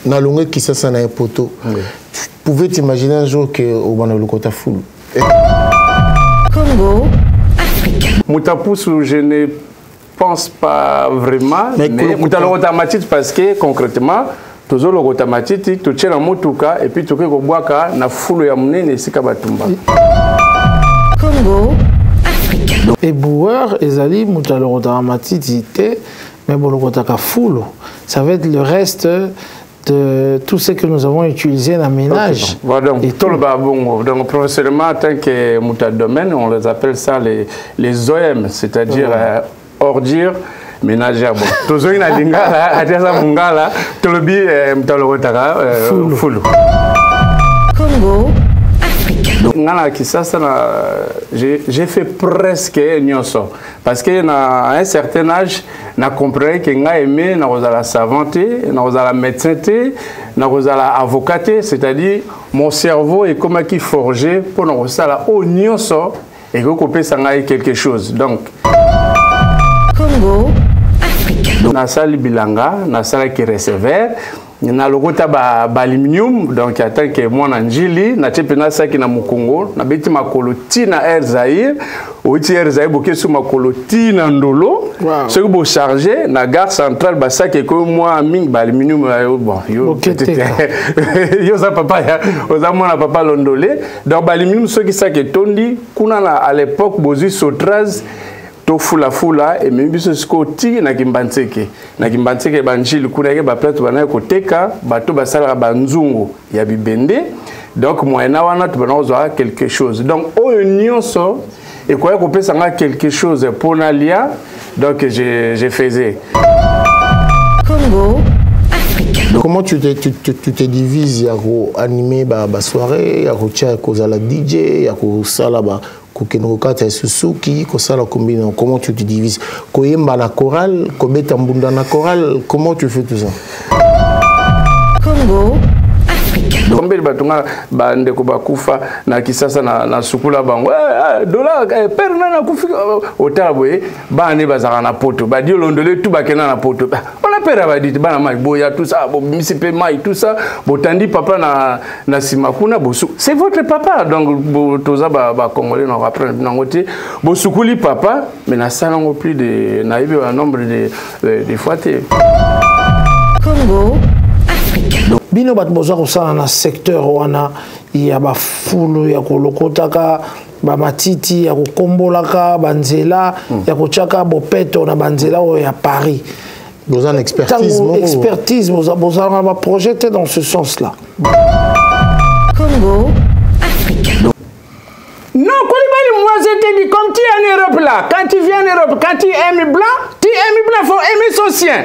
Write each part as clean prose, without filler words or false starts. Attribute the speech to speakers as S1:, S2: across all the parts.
S1: na longue qui ça na poto. Tu pouvais t'imaginer un jour que au banalo kota full.
S2: Congo Africa.
S3: Moutapoussou, je ne pense pas vraiment, mais Moutalo automatique parce que concrètement toujours le automatique, tu tiens la motuka et puis tu peux boire na full ya munene sika batumba.
S2: Congo Africa.
S4: Et boueur ezali Moutalo automatique mais bon le kota full. Ça va être le reste de tout ce que nous avons utilisé dans le ménage.
S3: Voilà, donc professionnellement, en tant que domaine, on les appelle ça les OM, c'est-à-dire ordures ménagères. Toujours une lingala, adressa mungala, tolobi mtalorotaka full.
S2: Congo Africa.
S3: J'ai fait presque nyonso parce que à un certain âge na compris que nga aimé na la savanté, na la médecine, na la avocaté, c'est-à-dire mon cerveau est comme qui forgé pour na la nyonso et que couper ça quelque chose. Donc
S2: Congo Africa.
S3: na sali bilanga, na sala qui receveur na logota aluminium donc attend que moi na njili na tepena saki na mukongo na beti makoloti na Air Zaïre oti Air Zaïre boke sou makoloti na ndolo ce que bo charger na gare centrale ba saki ko moi mingi aluminium bon yo yo za papa ya oza mona papa londolé donc aluminium ce qui saki tondi kuna na à l'époque bozi sotraz to fula et même biso skoti na kimbantseke banjili kuna ke ba plateau bana ko teka bato basala banzungu ya bibende donc moyena wana to bana ozo quelque chose donc o nyonso et quoi ko pesa nga quelque chose pour nalia donc je faisais
S2: Congo Africa.
S1: Comment tu te divises ya ko animer ba soirée ya ko tia ko za la DJ ya ko sala ba Kokenokata Suzuki, Kosala Kombino, comment tu te divises? Koyemba la chorale, Kobeta Mbunda na chorale, comment tu fais tout ça?
S2: Congo Africa.
S3: Combien de batunga bande ko bakufa na kisasa na sukula bango dollar père na kufika otaboye bane bazaka na poto ba dio londole tout bakena na poto on a père ba dit bana mai boya tout ça bo misipe mai tout ça botandi papa na simakuna bosu c'est votre papa donc toza ba congolais on va prendre nangote bosukuli papa mais na salango plus de na ibe un nombre de fois
S2: Congo Africa.
S4: Bino bat boza kosala na secteur wana ya ba fulu ya kolokotaka ba matiti ya kokombolaka banzela ya kochaka bopeto na banzela ya Paris.
S1: Vous avez une expertise.
S4: Expertise, vous avez projeté dans ce sens-là.
S2: Congo Africa.
S3: Non, Koulibaly, moi je te dis, comme tu es en Europe là, quand tu viens en Europe, quand tu aimes blanc, il faut aimer son sien.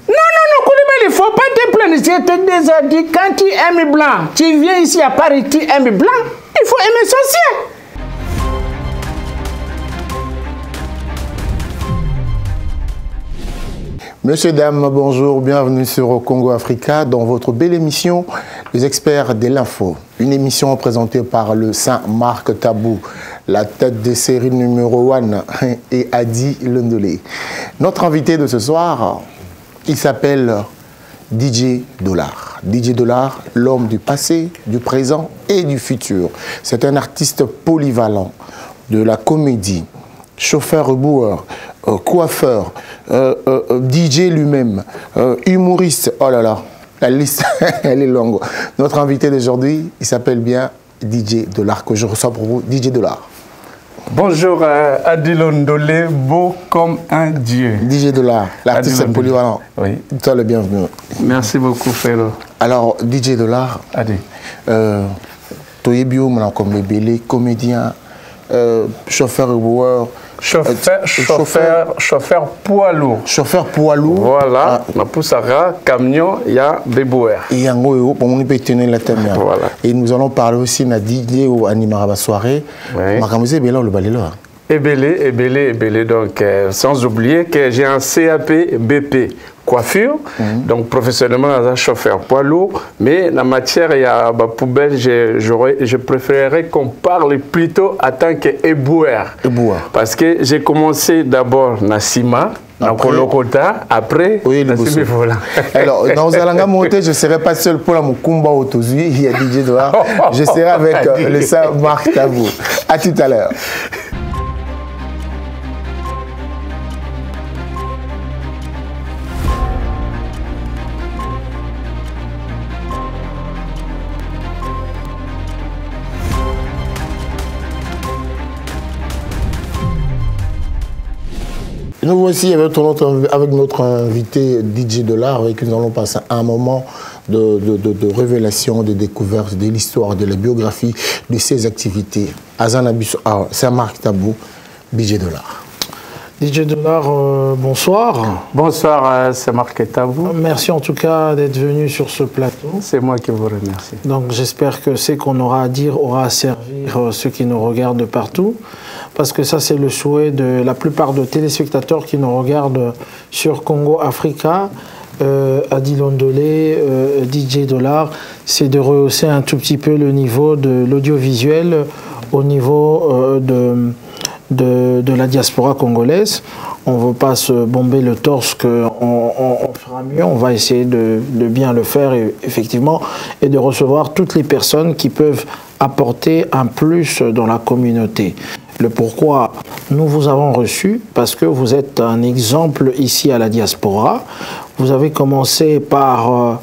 S3: Non, Koulibaly, il ne faut pas te plaindre. Je t'ai déjà dit, quand tu aimes blanc, tu viens ici à Paris, tu aimes blanc, il faut aimer son sien.
S1: Monsieur, dames, bonjour, bienvenue sur Congo Africa dans votre belle émission Les Experts de l'Info. Une émission présentée par le Saint-Marc Tabou, la tête de série numéro 1 et Adi Londolé. Notre invité de ce soir, il s'appelle DJ Dollar. DJ Dollar, l'homme du passé, du présent et du futur. C'est un artiste polyvalent de la comédie, chauffeur-boueur, coiffeur, DJ lui-même, humoriste. Oh là là, la liste, elle est longue. Notre invité d'aujourd'hui, il s'appelle bien DJ Dollar, que je reçois pour vous, DJ Dollar.
S3: Bonjour Adi Londolé, beau comme un dieu.
S1: DJ Dollar, l'artiste polyvalent.
S3: Oui.
S1: Toi le bienvenu.
S3: Merci beaucoup, frère.
S1: Alors, DJ Dollar,
S3: Adi.
S1: Toyebio, comme les bélés, comédien, chauffeur-boueur.
S3: Chauffeur poids lourd.
S1: Chauffeur poids lourd.
S3: Voilà. Na poussara camion ya bébouer.
S1: Et yango pour mon peut tenir la thème.
S3: Voilà.
S1: Et nous allons parler aussi na DJ ou animera la soirée. Makamusé bela le balelo.
S3: Ebélé donc sans oublier que j'ai un CAP BP coiffure, donc professionnellement un chauffeur poids lourd, mais la matière il y a ma poubelle, je préférerais qu'on parle plutôt en tant qu'éboueur. Parce que j'ai commencé d'abord na Sima, Après, après,
S1: oui, alors, dans Zalanga Monté, je ne serai pas seul pour la Mukumba Otozui, il y a DJ Dollar. Je serai avec le Saint-Marc Tabou. À tout à l'heure. Nous voici avec notre invité DJ Dollar, avec qui nous allons passer un moment de révélation, de découverte de l'histoire, de la biographie de ses activités. Azanabiso, Saint-Marc Tabou, DJ Dollar.
S4: DJ Dollar, bonsoir.
S3: Bonsoir, Saint-Marc Tabou.
S4: Merci en tout cas d'être venu sur ce plateau.
S3: C'est moi qui vous remercie.
S4: Donc j'espère que ce qu'on aura à dire aura à servir ceux qui nous regardent de partout. Parce que ça, c'est le souhait de la plupart de téléspectateurs qui nous regardent sur Congo Africa, Adi Londolé, DJ Dollar, c'est de rehausser un tout petit peu le niveau de l'audiovisuel au niveau de la diaspora congolaise. On ne veut pas se bomber le torse qu'on fera mieux, on va essayer de bien le faire effectivement et de recevoir toutes les personnes qui peuvent apporter un plus dans la communauté. Le pourquoi nous vous avons reçu, parce que vous êtes un exemple ici à la diaspora. Vous avez commencé par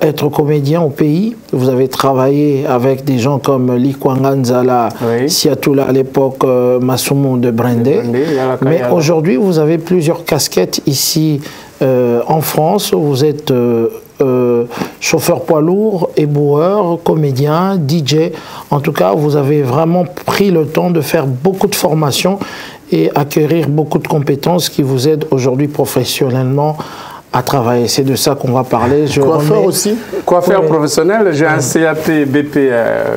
S4: être comédien au pays. Vous avez travaillé avec des gens comme Likwanga Nzala, oui. Siatoula à l'époque, Masumu de Brendé. Mais aujourd'hui, vous avez plusieurs casquettes ici en France. Vous êtes chauffeur poids lourd, éboueur, comédien, DJ. En tout cas, vous avez vraiment pris le temps de faire beaucoup de formations et acquérir beaucoup de compétences qui vous aident aujourd'hui professionnellement à travailler. C'est de ça qu'on va parler.
S3: Coiffeur aussi. Coiffeur professionnel. J'ai un CAP BP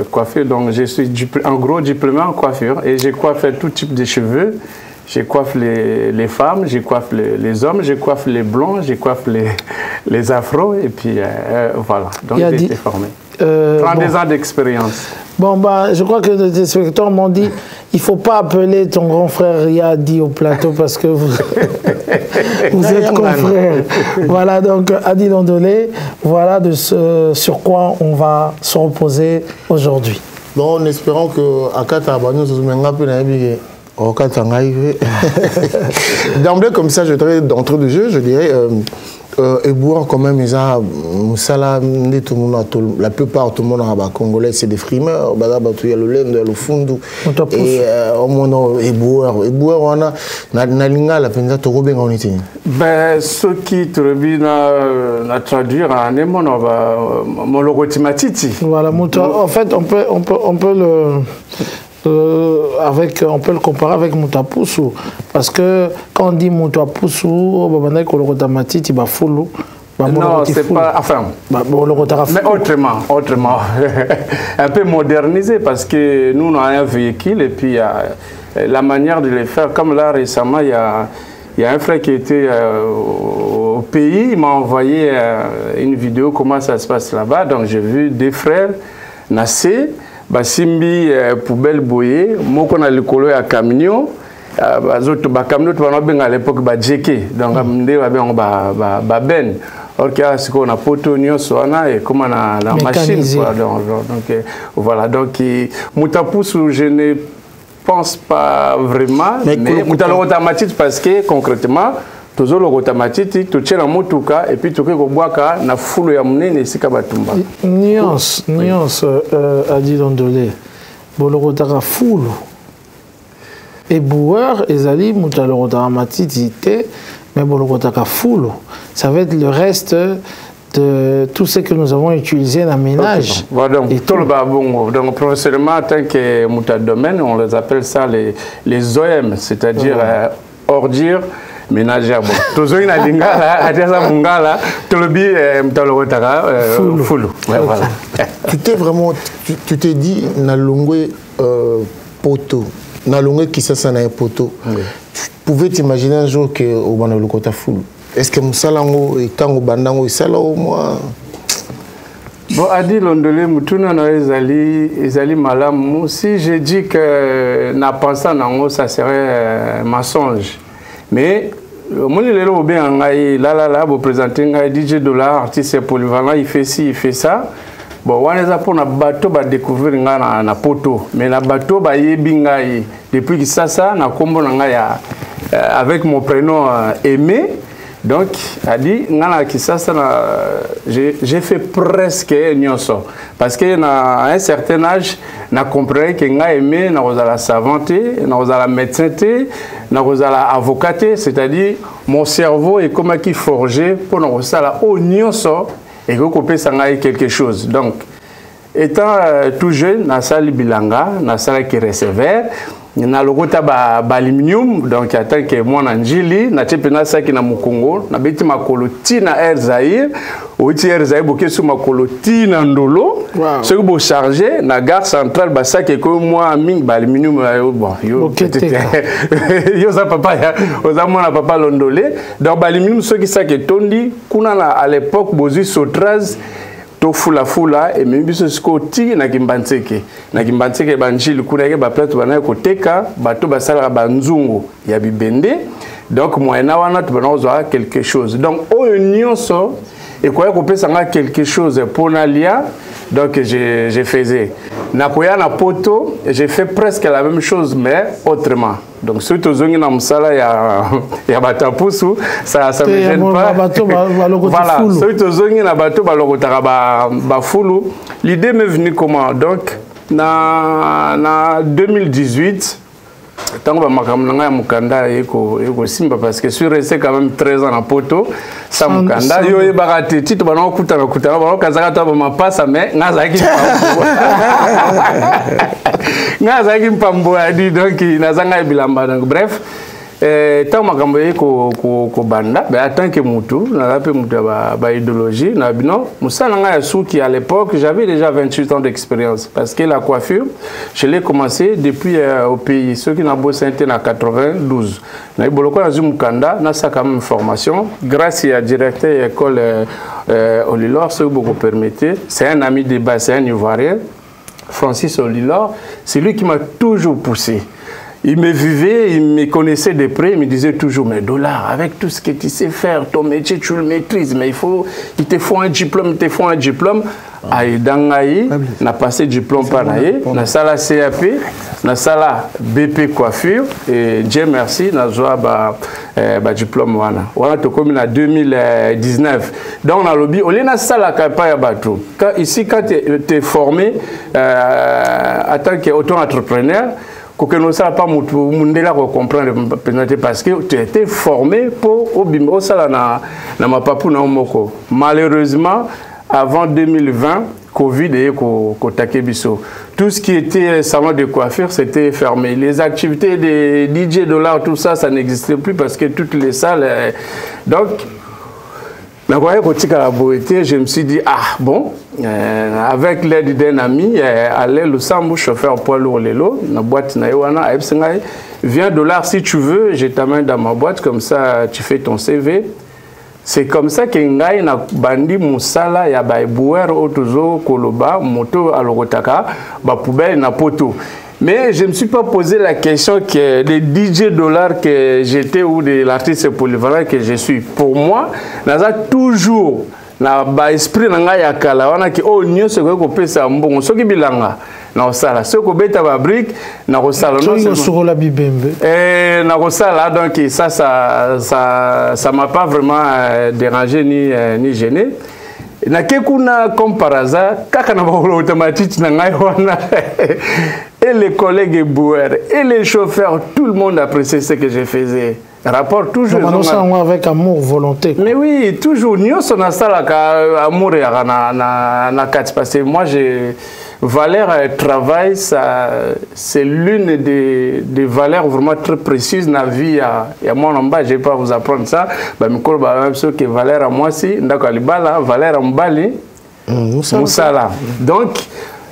S3: coiffure, donc je suis en gros diplômé en coiffure et j'ai coiffé tout type de cheveux. Je coiffe les femmes, je coiffe les hommes, je coiffe les blonds, je coiffe les afros, et puis voilà. Donc j'ai été formé. 32 ans d'expérience.
S4: Bon, bah, je crois que les spectateurs m'ont dit il ne faut pas appeler ton grand frère Yadi au plateau parce que vous êtes confrères. Voilà, donc Adi Londolé, voilà de ce sur quoi on va se reposer aujourd'hui.
S1: Bon, en espérant que Akata Abano se soumène un peu dans les d'emblée comme ça, je dirais d'entrée de jeu, je dirais éboueur quand même, ils ont la plupart tout le monde en congolais, c'est des frimeurs, il y a le lend, le fundu et au moins éboueur on a nalinga la penza to bien on était. Ben
S3: ce qui na traduire en émono mon logotimatiti.
S4: Voilà, en fait on peut le on peut le comparer avec Moutapousou parce que quand on dit Moutapousou,
S3: non, c'est pas. Enfin, mais autrement. Un peu modernisé parce que nous, on a un véhicule et puis la manière de le faire. Comme là, récemment, il y a un frère qui était au pays, il m'a envoyé une vidéo comment ça se passe là-bas. Donc, j'ai vu des frères Nassé. Basimbi poubelle boye moko na likolo ya camion bazoto ba camion to banga à l'époque ba jeke donc ndé ba ben ba ben or que ce qu'on a poto nyonso wana et comme na machine quoi donc voilà donc Moutapousou je ne pense pas vraiment mais Moutalo automatique parce que concrètement toujours le automatique tu tiens la motuka et puis tu peux boire na foule ya munene sika batumba
S4: nuance Adi Londolé bolorotaka foule et boueur ezali mutalo automatique mais bolorotaka foule ça va être le reste de tout ce que nous avons utilisé dans le ménage.
S3: Voilà, donc professionnellement, en tant que domaine, on les appelle ça les OM, c'est-à-dire ordures ménagères. Bon, toujours une lingala, adressa mungala, tolobi mtalorotaka fulu. Voilà.
S1: Tu t'es vraiment, tu t'es dit nalongwe poto, nalongwe qui ça na poto. Tu pouvais t'imaginer un jour que au banalokota fulu. Est-ce que Moussalango et Tango Bandango et Sala au moins?
S3: Bon, Adi Londolé, Moutuna na ezali malam. Si je dis que n'a pensé nango, ça serait un mensonge. Mais Moi, je l'ai bien, là, vous présentez DJ Dollar, artiste polyvalent, il fait ci, il fait ça. Bon, on est pour na bateau ba découvrir na poto, mais na bateau ba yebinga depuis que ça na kombo na ya avec mon prénom Aimé. Donc, a dit ngana ki ça j'ai fait presque nyonso parce que à un certain âge na comprenais que nga Aimé na la savanté, na la médecine, na la avocaté, c'est-à-dire mon cerveau est comme qui forgé pour na la au nyonso et que couper ça quelque chose. Donc, étant tout jeune, na salle bilanga, na salle qui recevait, na logota aluminium, donc attend que moi nanjili, na tepena ça qui na mukongo, na beti makolo tina Air Zaïre, ou Air Zaïre boké sous makolo tina ndolo, ce que vous chargez, na gare centrale, bah ça que moi ming aluminium, bon, yo ça papa, oza moi na papa londolé, donc aluminium ce qui ça que tondi, kuna à l'époque bozi sotraz. Fula et même biso skoti na kimbanseke banjili kuna ke ba plateau bana ko teka bato basala banzungu ya bibende donc moyena wana tu bana quelque chose donc au nyonso et quoi ko pesa nga quelque chose pour nalia donc j'ai faisais na koya na poto j'ai fait presque la même chose mais autrement donc surtout zongi na musala ya batapusu ça me gêne pas voilà surtout zongi na bato balokotaka ba fulu l'idée m'est venue comment donc na 2018 tant que makamnanga ya mukanda eko simba parce que je suis resté quand même 13 ans à poto sans mukanda yo e barate tito bana okutana bana kazaka ta ba mapasa mais ngazaki mpambo adi donc nazanga bilamba donc bref tant makambo ko banda mais tant que mutu na pe mutu ba idéologie na bino musala nga suki à l'époque j'avais déjà 28 ans d'expérience parce que la coiffure je l'ai commencé depuis au pays ceux qui n'a bossé en 92 na iboloko na zumukanda na ça quand même formation grâce à directeur école Olilor ce que vous permettez c'est un ami de base c'est un Ivoirien Francis Olilor c'est lui qui m'a toujours poussé. Il me vivait, il me connaissait de près, il me disait toujours, mais Dollar, avec tout ce que tu sais faire, ton métier, tu le maîtrises, mais il te faut un diplôme, Aïe, Dangaï, n'a passé diplôme par Naïe, n'a sala CAP, n'a sala BP coiffure, et Dieu merci, n'a joué diplôme. Voilà, tu comme en 2019. Donc, on a lobby, on a sala Kapaya Batou. Ici, quand tu es formé en tant qu'auto-entrepreneur, que nous ne savons pas comprendre parce que tu as été formé pour au sala na mapapu na omoko. Malheureusement, avant 2020, Covid et Kotakebiso. Tout ce qui était salon de coiffure, c'était fermé. Les activités des DJ Dollar, tout ça, ça n'existait plus parce que toutes les salles. Donc, je me suis dit, ah bon, avec l'aide d'un ami, allez le Sambou, chauffeur poids lourd Lelo, na boîte Naïwana, viens Dollar si tu veux, je t'amène dans ma boîte, comme ça tu fais ton CV. C'est comme ça que ngai na bandi musala ya ba bouer otozo koloba moto alorotaka ba poubelle na poto. Mais je ne me suis pas posé la question que des DJ Dollar que j'étais ou de l'artiste polyvalent que je suis. Pour moi, naza toujours na ba esprit na ngai ya kala wana ki o nyonso ko pesa mbongo soki bilanga na osala ce ko beta ba brique na osala non
S4: sur la bibembe
S3: na osala donc ça m'a pas vraiment dérangé ni gêné na kekuna comme par hasard kaka na ba automatique na ngai wana et les collègues boueurs et les chauffeurs tout le monde appréciait ce que je faisais. Rapport toujours
S4: avec amour, volonté.
S3: Mais oui, toujours. Nous sommes amour et parce que moi, valeur travail, c'est l'une des valeurs vraiment très précises dans la vie. Et moi, je ne vais pas vous apprendre ça. Mais je que valeur à moi, si, valeur à Mbali, Moussala. Donc,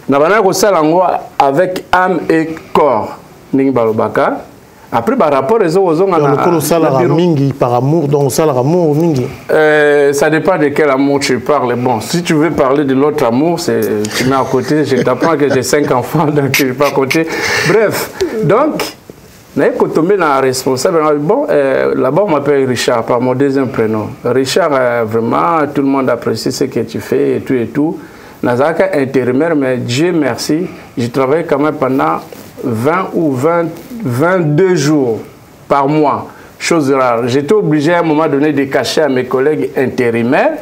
S3: nous avons avec âme et corps. Après, par rapport aux autres,
S1: par amour, donc ça amour mingi.
S3: Ça dépend de quel amour tu parles. Bon, si tu veux parler de l'autre amour, tu mets à côté. Je t'apprends que j'ai 5 enfants, donc je ne vais pas à côté. Bref, donc, Quand tombé dans responsable, bon, là-bas on m'appelle Richard par mon deuxième prénom. Richard, vraiment, tout le monde apprécie ce que tu fais et tout et tout. Nazaka intérimaire, mais Dieu merci, j'ai travaillé quand même pendant 20 ou 22 jours par mois. Chose rare. J'étais obligé à un moment donné de cacher à mes collègues intérimaires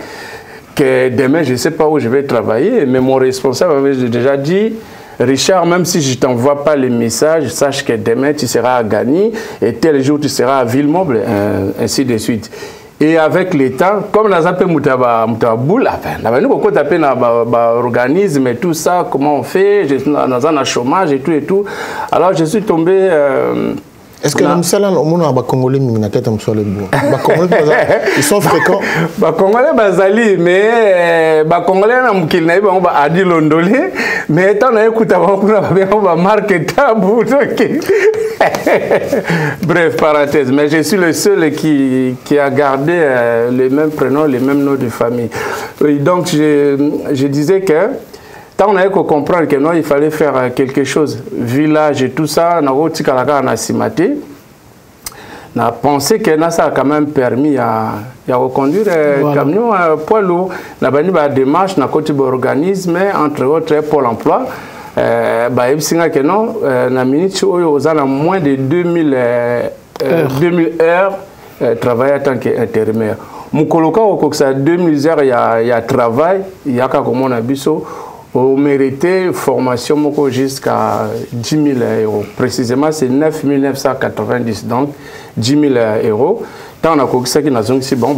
S3: que demain je ne sais pas où je vais travailler, mais mon responsable avait déjà dit, Richard, même si je ne t'envoie pas les messages, sache que demain tu seras à Gagny et tel jour tu seras à Villemomble, ainsi de suite. Et avec le temps, comme nous avons Moutaboul, nous avons organisme et tout ça, comment on fait, nous avons un chômage et tout. Alors je suis tombé...
S1: Est-ce que les Congolais ils sont fréquents?
S3: Les Congolais, mais les Congolais, mais étant donné que marque tabou. Bref, parenthèse. Mais je suis le seul qui a gardé les mêmes prénoms, les mêmes noms de famille. Donc, je disais que tant on avait qu'à comprendre que non, il fallait faire quelque chose. Village et tout ça, on a pensé que ça a quand même permis à reconduire un camion poids lourd. On a fait une démarche, on a fait un organisme, entre autres Pôle emploi. Il y a que non, on a moins de 2000 heures travaillé en tant qu'intérimaire. Mon coloca, au 2000 heures, il y a travail, il y a comme on a vu ça. On méritait formation jusqu'à 10 000 euros. Précisément, c'est 9 990, donc 10 000 euros. Tant on a compris ça, c'est bon,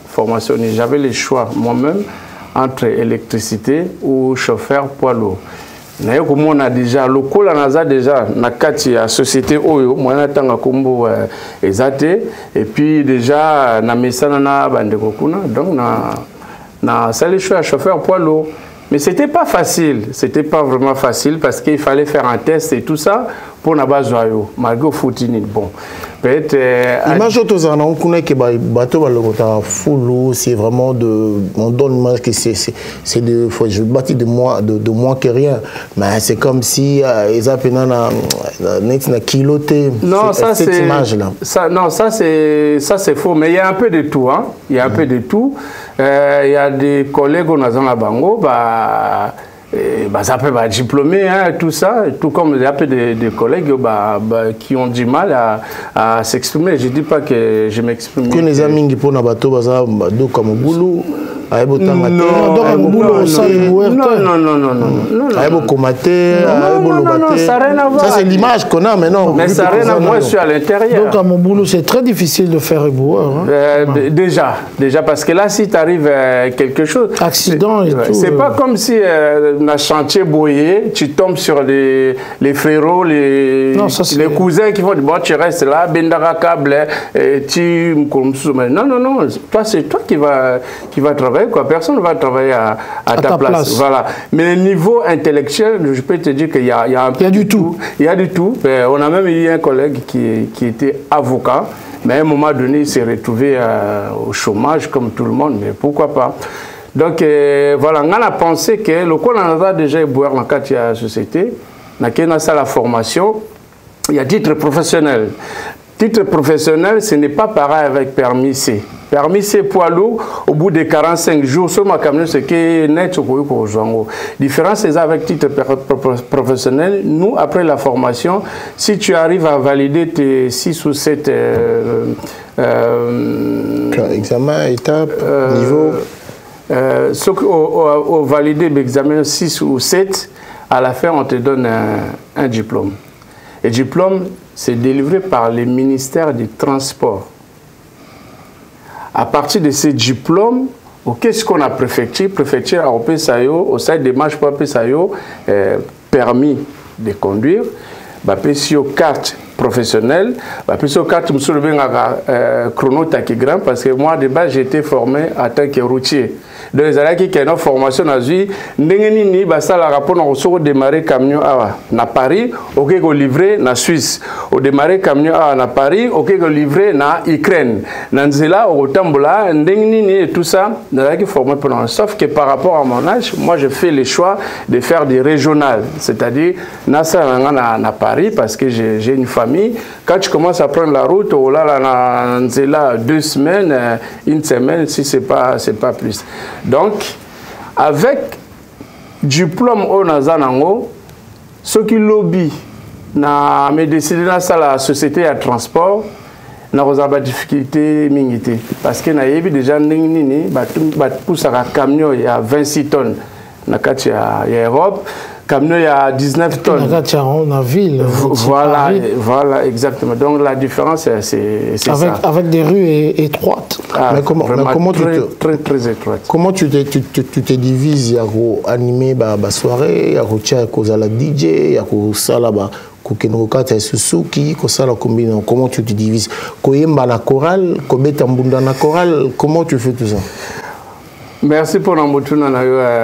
S3: formation. J'avais le choix moi-même entre électricité ou chauffeur poids lourd. On a déjà le col déjà na kati ya société oyo mwana tanga kombo ezate et puis déjà na mesana na bande kokuna donc na ça le choix chauffeur poids lourd. Mais c'était pas facile, c'était pas vraiment facile parce qu'il fallait faire un test et tout ça pour na bazoyo malgré foutini bon. Peut-être
S1: image autour on connaît que bateau balokota full c'est vraiment de on donne l'image que c'est de faut je bâtis de moi que rien mais c'est comme si ils appellent na kiloté
S3: non ça
S1: cette image là
S3: ça non ça c'est faux mais il y a un peu de tout hein il y a un peu de tout il y a des collègues on a dans la bango ça peut être diplômé, hein, tout ça, tout comme il y a peu de collègues qui ont du mal à s'exprimer. Je ne dis pas que je m'exprime.
S1: Que les amis qui font un bateau, comme boulot.
S3: Non, ça n'a rien à voir.
S1: Ça, c'est l'image qu'on a maintenant.
S3: Mais ça n'a rien à voir, moi je suis à l'intérieur.
S4: Donc, à mon boulot, c'est très difficile de faire éboueur.
S3: Déjà, parce que là, si tu arrives à quelque chose.
S4: Accident et tout.
S3: C'est pas comme si dans un chantier bouillé, tu tombes sur les frérots, les cousins qui vont dire bon, tu restes là, bendara câble, tu. Non. Toi, c'est toi qui va travailler. Quoi. Personne ne va travailler à ta place. Voilà. Mais niveau intellectuel, je peux te dire qu'il y a
S4: du tout.
S3: Il y a du tout. On a même eu un collègue qui était avocat, mais à un moment donné, il s'est retrouvé au chômage comme tout le monde, mais pourquoi pas. Donc voilà, on a pensé que le coup, on a déjà boire dans la société, on a la formation, il y a titre professionnel. Titre professionnel, ce n'est pas pareil avec permis C. Permis C poids lourd, au bout de 45 jours, sur ma camion, c'est que net au Jango. Différence, c'est avec titre professionnel. Nous, après la formation, si tu arrives à valider tes 6 ou 7
S1: examen, étape, niveau.
S3: Au valider l'examen 6 ou 7, à la fin, on te donne un diplôme. Et diplôme, c'est délivré par les ministères des Transports. À partir de ces diplômes, qu'est-ce qu'on a préfecture? Préfecture à Opesayo, au sein des marches pour Opesayo, permis de conduire, carte professionnelle, carte chronotachygramme, parce que moi, de base, j'ai été formé en tant que routier. Donc ils allaient qui une formation à vie ni bah ça la rapport on se démarrer camion à Paris OK go livrer na Suisse au démarrer camion à Paris OK go livrer na Ukraine nanzela au tambola ni et tout ça là qui formé pendant sauf que par rapport à mon âge moi je fais le choix de faire des régionales c'est-à-dire na Paris parce que j'ai une famille quand tu commences à prendre la route oh là nanzela 2 semaines une semaine si c'est pas plus donc avec diplôme au Nazanango ce qui lobby na me décider dans ça la société à transport na rozaba difficulté mingité parce que na yebi déjà nini ba pousse à camion il y a 26 tonnes na kati ya Europe camion il y a 19 tonnes
S4: na ville
S3: voilà exactement donc la différence c'est ça
S4: avec des rues étroites
S1: mais comment
S3: très étroite
S1: comment tu te divises ya ko animer ba soirée ya ko tia ko za la DJ ya ko sala ba Kukenokata Suzuki, Kosala combine, comment tu te divises? Koyemba la chorale, Kobeta Mbunda na chorale, comment tu fais tout ça?
S3: Merci pour l'emboutouna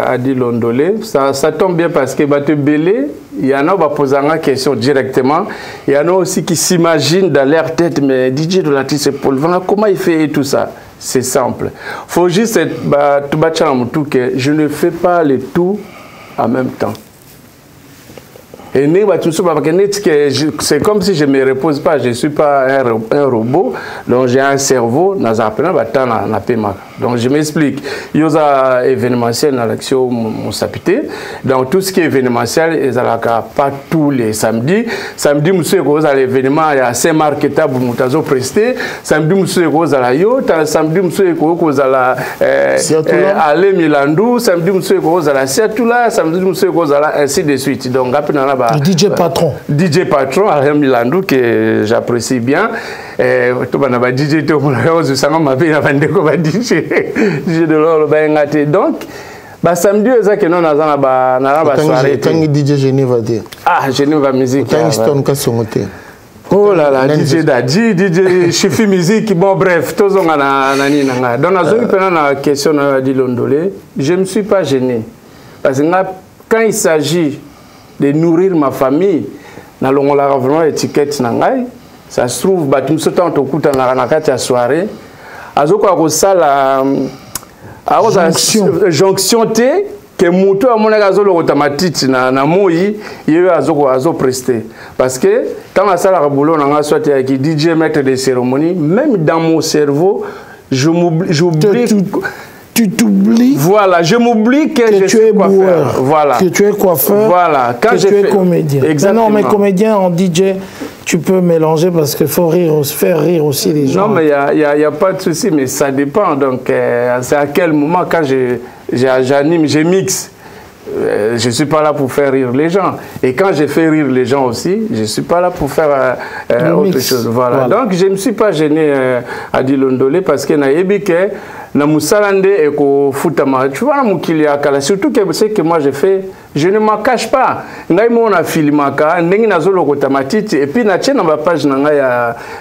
S3: à dit Londolé. Ça tombe bien parce que Bate Belé, il y en a qui posent une question directement. Il y en a aussi qui s'imaginent dans leur tête, mais DJ de la Tisse Paul, comment il fait tout ça? C'est simple. Il faut juste que je ne fais pas les tout en même temps. Et c'est comme si je ne me repose pas, je ne suis pas un robot, donc j'ai un cerveau, donc je m'explique. Il y a événementiel dans l'action Moussapité, donc tout ce qui est événementiel, ils n'ont pas tous les samedis. Samedi, monsieur, vous avez l'événement, il y a Saint-Marc et Tabou Moutazo presté. Samedi, monsieur, vous avez la Yacht. Samedi, monsieur, vous avez Allé Milandou. Samedi, monsieur, vous avez la Siatoula. Samedi, monsieur, vous avez ainsi de suite. Donc,
S4: DJ Patron.
S3: DJ Patron, Allé Milandou, que j'apprécie bien. DJ donc samedi ezaki non naza na soirée
S1: tangi DJ Geneva te
S3: Geneva musique
S1: tangi Stone Kasongote
S3: oh là là DJ Dadji DJ Chifi musique bon bref tozonga na nini nga donc nazongi pena na question na di Londolé je me suis pas gêné parce que quand il s'agit de nourrir ma famille na longola vraiment étiquette na ngai ça se trouve batum sotan to kuta na kati ya soirée azoko akosala jonction te que moto a mon gazo le automatique na moi il azoko prester parce que quand la salle boulot na soit avec DJ maître de cérémonie même dans mon cerveau j'oublie
S4: tu t'oublies.
S3: Voilà, je m'oublie que je
S4: tu
S3: suis
S4: es
S3: coiffeur.
S4: Boueur,
S3: voilà.
S4: Que tu es coiffeur.
S3: Voilà.
S4: Quand tu es comédien.
S3: Exactement.
S4: Non, mais comédien en DJ, tu peux mélanger parce qu'il faut faire rire aussi les gens.
S3: Non, mais il n'y a pas de souci, mais ça dépend. Donc, c'est à quel moment, quand j'anime, je mixe. Je ne suis pas là pour faire rire les gens. Et quand je fais rire les gens aussi, je ne suis pas là pour faire autre chose. Voilà. Donc, je ne me suis pas gêné à dire Londolé parce que na musalande et ko futama tu vois na mukili akala surtout que ce que moi je fais je ne m'en cache pas ngai mo na filmaka ndenge nazolo ko tamatiti et puis na tchena ma page na ngai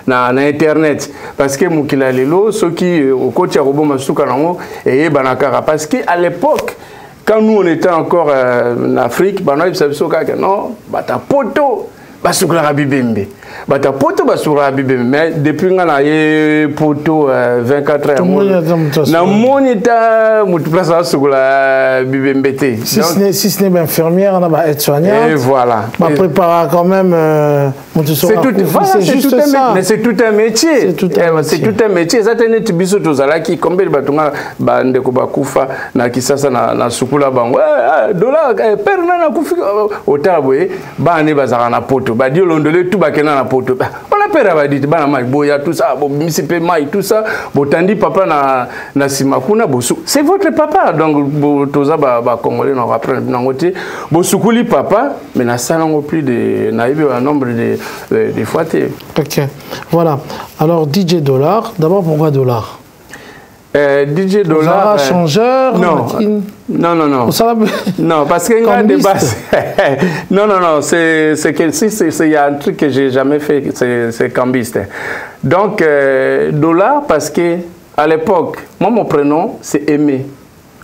S3: na internet parce que mukila lelo soki au côté ya roboma suka nango et banaka parce que à l'époque quand nous on était encore en Afrique bana biso kaka non bata poto basukla rabibembe bata poto basukla rabibembe mais depuis ngana ye poto 24 heures na monita mutu place basukla bibembe te
S4: si ce n'est pas infirmière on a être soignante
S3: et voilà
S4: ma prépare quand même
S3: c'est juste ça mais c'est tout un métier c'est tout un métier ça tenait biso tozala ki combien de batunga bande ko bakufa na kisasa na sukula bango dollar per na kufika otabwe bane bazaka na poto ba dio Londolé tout bakena na poto on a peur abadite bana mai boya tout ça bo misipe mai tout ça botandi papa na simakuna bosu c'est votre papa donc toza ba congolais on va prendre nangote bosukuli papa mais na salango plus de na ibe un nombre de fois té.
S4: OK. Voilà. Alors DJ Dollar, d'abord pourquoi Dollar?
S3: DJ Dollar
S4: changeur
S3: non non parce qu'il y a des bases non c'est que si il y a un truc que j'ai jamais fait c'est cambiste donc Dollar parce que à l'époque moi mon prénom c'est Aimé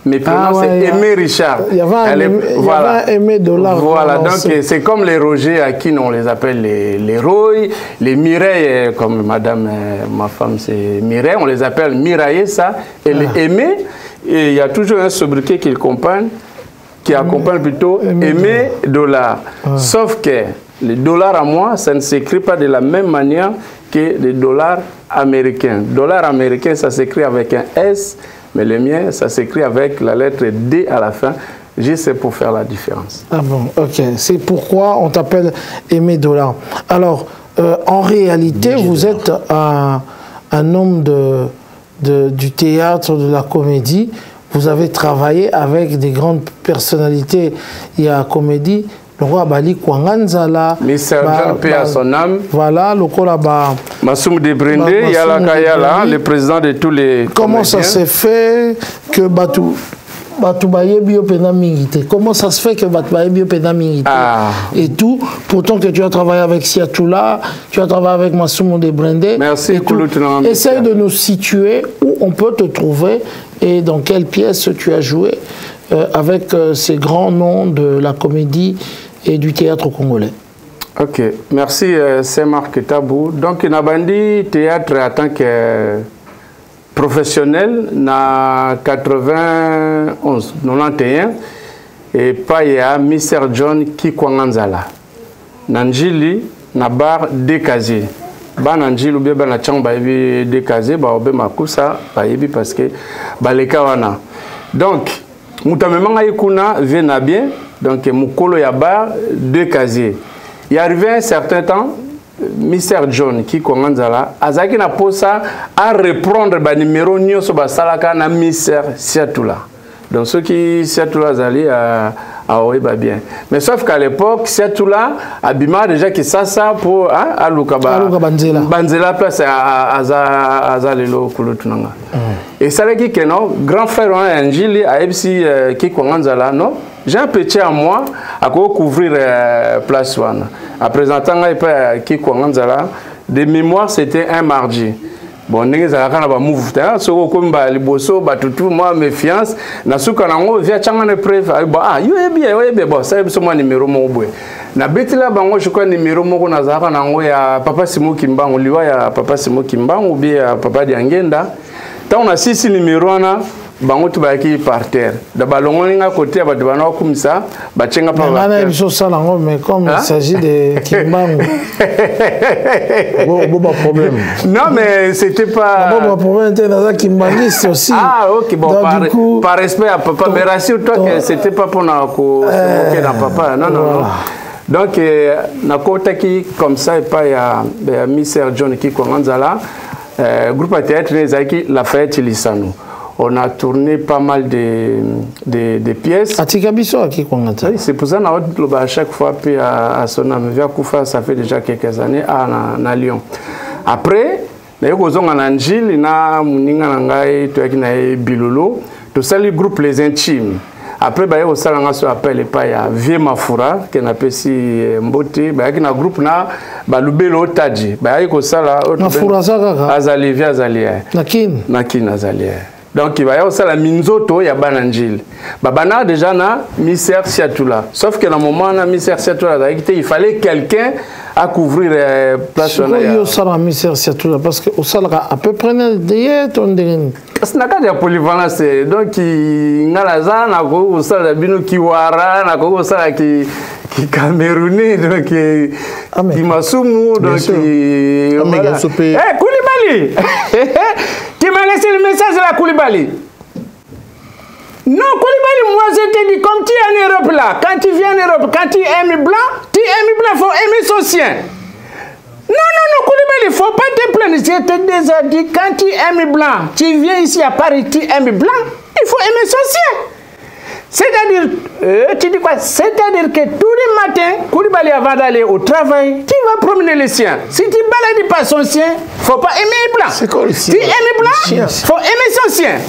S3: Mes prénoms, c'est Aimé Richard.
S4: Il y avait un Aimé Dollar.
S3: Voilà, donc c'est comme les Roger à qui on les appelle les Roy, les Mireille, comme madame, ma femme, c'est Mireille, on les appelle Miraille, ça, et les Aimé, et il y a toujours un sobriquet qui accompagne plutôt Aimé Dollar. Sauf que les dollars à moi, ça ne s'écrit pas de la même manière que les dollars américains. Dollar américain, ça s'écrit avec un S, mais le mien, ça s'écrit avec la lettre D à la fin. J'essaie pour faire la différence.
S4: Ah bon, ok. C'est pourquoi on t'appelle Aimé Dollar. Alors, en réalité, vous êtes un homme du théâtre, de la comédie. Vous avez travaillé avec des grandes personnalités. Il y a la comédie. Le roi Bali Kwanganzala.
S3: Mr. John P. à son âme.
S4: Voilà, le Kolaba.
S3: Massoum Debrinde, Yala Kayala, le président de tous les.
S4: Comment ça s'est fait que Batou Bayebi Penamingité? Comment ça se fait que Batou Bayebi Penamingité et tout? Pourtant que tu as travaillé avec Siatoula, tu as travaillé avec Massoum Debrinde.
S3: Merci,
S4: essaye de nous situer où on peut te trouver et dans quelle pièce tu as joué avec ces grands noms de la comédie et du théâtre congolais.
S3: Ok, merci Saint-Marc Tabou. Donc, Nabandi théâtre en tant que professionnel, na 91, 91, et pas il y a Mr. John Kikwanganzala. Nanjili, na bar décasé. Ba Nanjili ou bien na chang ba yebi décasé, ba obe makusa, ba yebi parce que ba leka wana. Donc, Moutamemanga Yekuna vient bien, donc Moukolo Yabar, deux casiers. Il est arrivé un certain temps, Mr. John Kikwanganzala, Azaki na posa à reprendre le numéro Nyo Soba Salaka na Mr. Siatoula. Donc ceux qui Siatoula Zali à Oeba bien. Mais sauf qu'à l'époque, Siatoula Abima déjà qui ça pour à Lukaba Banzela place à Azalelo Kulutunanga. Et ça qui que non, grand frère Angili a MC Kikwanganzala non. J'ai un petit à moi à couvrir place one. À présenter un Kikwanganzala, de mémoire c'était un mardi. Bon, nous avons move. So comme liboso, batutu, moi méfiance. Na suka nango via changane preuve. Ah, yo bien, bon, ça c'est mon numéro mon boy. Na betila bango je crois numéro mon na zaka nango ya papa Simo Kimbango, liwa ya papa Simo Kimbango ou bien papa Diangenda. Tant on a 6 numéros na bango tu baki par terre. Da balongo nga côté ba bana comme ça, ba chenga pa ba.
S4: Mais mais comme il s'agit de Kimbango. Bon problème.
S3: Non mais c'était pas
S4: bon problème était dans Kimbangiste aussi.
S3: Ah OK bon par respect à papa mais rassure-toi que c'était pas pour na ko se moquer dans papa. Non. Donc na côté qui comme ça et pas ya Mr. John Kikwanganzala groupe à théâtre Nezaki Lafayette Lisano. On a tourné pas mal de pièces. C'est pour ça que à chaque fois, puis à son âme, ça fait déjà quelques années à Lyon. Après, nous avons un Angile, nous avons un Bilolo, tout ça, le groupe Les Intimes. Après, nous avons appelé Vieux Mafura, qui est appelé Mbote, nous avons un groupe Balubelo Tadji.
S4: Mafura Zagaka.
S3: Azali, Nakin Azali. Donc il va y avoir ça la minzoto ya bananjil. Babana déjà na Mr. Siatoula. Sauf que dans le moment na Mr. Siatoula il fallait quelqu'un à couvrir place là.
S4: Il y a ça na Mr. Siatoula parce que au salga à peu près diète on dirait.
S3: Parce que na polyvalence donc il ngala za na ko au sala bino kiwara na ko sala ki Camerounais donc qui masumu donc Koulibaly. Qui m'a laissé le message de la Koulibaly. Non, Koulibaly, moi je te dis, comme tu es en Europe là, quand tu viens en Europe, quand tu aimes blanc, il faut aimer son sien. Non, Koulibaly, il ne faut pas te plaindre. Je t'ai déjà dit, quand tu aimes blanc, tu viens ici à Paris, tu aimes blanc, il faut aimer son sien. C'est-à-dire, tu dis quoi? C'est-à-dire que tous les matins, Koulibaly avant d'aller au travail, tu vas promener les siens. Si tu ne balades pas son sien, il ne faut pas aimer les blancs.
S4: C'est quoi le sien?
S3: Tu aimes blanc, il faut aimer son sien.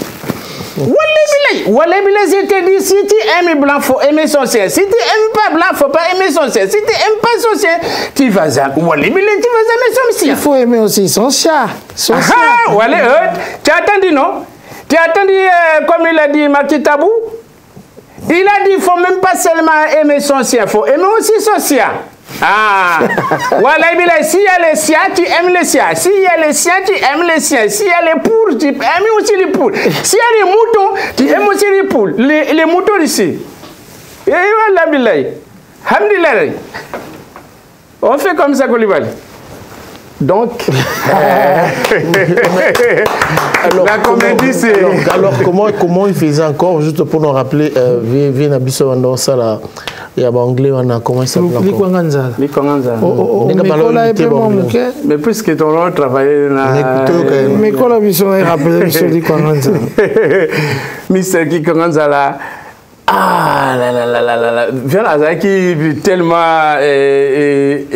S3: Walébile, je te dis, si tu aimes blanc, il faut aimer son sien. Si tu n'aimes pas blanc, il ne faut pas aimer son sien. Si tu n'aimes pas son sien, tu vas aimer son sien.
S4: Il faut aimer aussi son chat.
S3: Tu as entendu, non? Tu as entendu, comme il a dit Marquis Tabou? Il a dit, il ne faut même pas seulement aimer son sien, il faut aimer aussi son sien. Ah, voilà, s'il y a les siens, tu aimes les siens. S'il y a les siens, tu aimes les siens. S'il y a les poules, tu aimes aussi les poules. S'il y a les moutons, tu aimes aussi les poules. Les moutons ici. Et voilà, Bilay. Hamdillah. On fait comme ça, Koulibaly. Donc,
S1: alors,
S3: la comédie, c'est...
S1: Alors, comment il faisait encore, juste pour nous rappeler, viens à Bissau, ça là, il y a anglais, on a comment il s'appelle encore
S3: mais puisque ton rôle travaillait
S4: mais quand la mission est rappelée,
S3: Mister Kikonganza là. Ah là là là là là. Viens là, qui tellement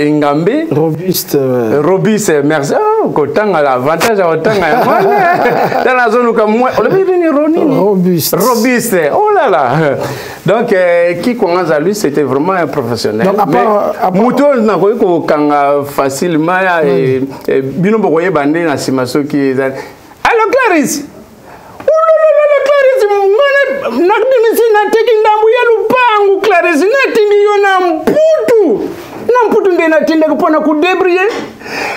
S3: engambé.
S4: Robuste.
S3: Robuste, merci. Autant à l'avantage, autant à dans la zone comme moi. Robuste. Robuste. Oh là là. Donc, qui commence à lui, c'était vraiment un professionnel. Donc, Mouton n'a pas eu facilement. Bino Bogoye Bandé n'a pas eu. Alors, Clarisse. Nakdimisi nateki ndambu ya lupangu Clarisse natingi yona mputu nde natinda kupona kudebrier.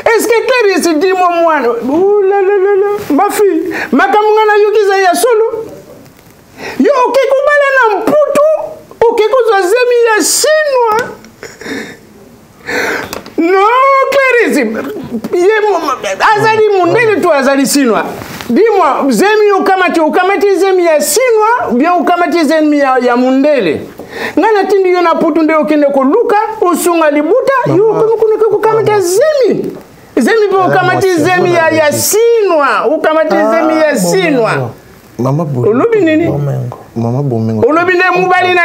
S3: Est-ce que Clarisse dit moi mwana ouh la la la la ma fille makamungana yukiza ya solo yo ukikubala na mputu ukikuza zemi ya shinwa no Clarisse azali mundele tu azali shinwa. Dis-moi, zemi ukamati zemi ya sinwa, bien ukamati zemi ya mundele. Ngana tindi yona putunde okende ko luka, usunga libuta, yo kumukunike kukamata zemi. Zemi po ukamati zemi ya sinwa, ukamati zemi ya sinwa.
S1: Mama Bomengo.
S3: Olobi nini?
S1: Mama Bomengo.
S3: Olobi ne mubali na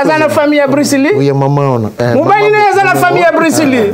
S3: azana famille ya Brisili?
S1: Oui, maman ona.
S3: Mubali na azana famille ya Brisili.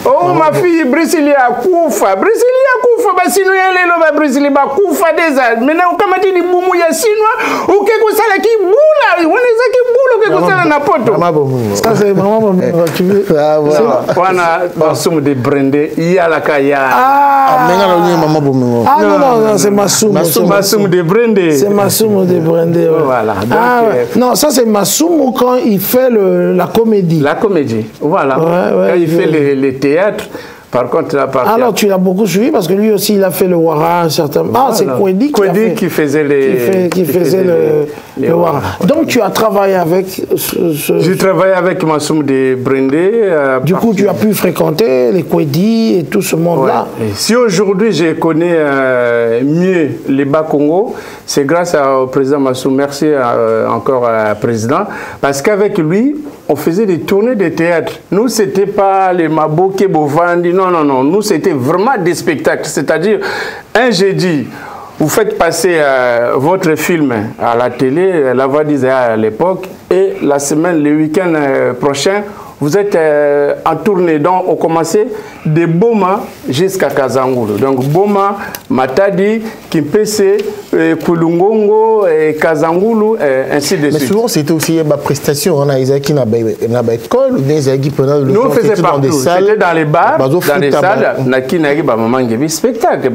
S3: Oh ma fille Brisili akufa. Brisili akufa basino yelelo ba Brisili bakufa déjà. Maintenant ukamati ni bumu ya sinwa, ukekusala kibula, waneza kibula ukekusala na poto.
S1: Mama Bomengo.
S4: Ça c'est Mama Bomengo, tu veux.
S1: Ah voilà.
S3: Wana Masumu de Brende yala kaya.
S1: Ah, menga na Mama Bomengo.
S4: Ah non, c'est
S3: Masumu de Brende.
S4: C'est Masumu de Brende.
S3: Voilà. Donc,
S4: non, ça c'est Masumu quand il fait la comédie.
S3: La comédie, voilà. Quand il fait les théâtres. Par contre, la partie...
S4: Alors, tu l'as beaucoup suivi parce que lui aussi, il a fait le Wara, certainement. Ah, c'est Kwedi
S3: qui faisait les...
S4: Qui faisait le Wara. Donc, tu as travaillé avec...
S3: J'ai travaillé avec Masumu de Brende.
S4: Du coup, tu as pu fréquenter les Kwedi et tout ce monde-là.
S3: Ouais. Si aujourd'hui, je connais mieux les Bas-Congo, c'est grâce au président Masumu. Merci encore au président. Parce qu'avec lui, on faisait des tournées de théâtre. Nous, ce n'était pas les Maboke Bovandi, non, non, non. Nous, c'était vraiment des spectacles. C'est-à-dire, un jeudi, vous faites passer votre film à la télé, la voix disait à l'époque, et la semaine, le week-end prochain, vous êtes en tournée. Donc, on commençait de Boma jusqu'à Kazangulu. Donc, Boma, Matadi, Kimpese, Kulungongo, Kazangulu, ainsi de suite.
S1: Mais souvent, c'était aussi ma prestation. On a Isaac qui n'a pas école, ou bien Isaac qui prenait le
S3: nous, on faisait
S1: dans des salles.
S3: C'était dans les bars, dans les salles. Naki n'a pas maman qui spectacle.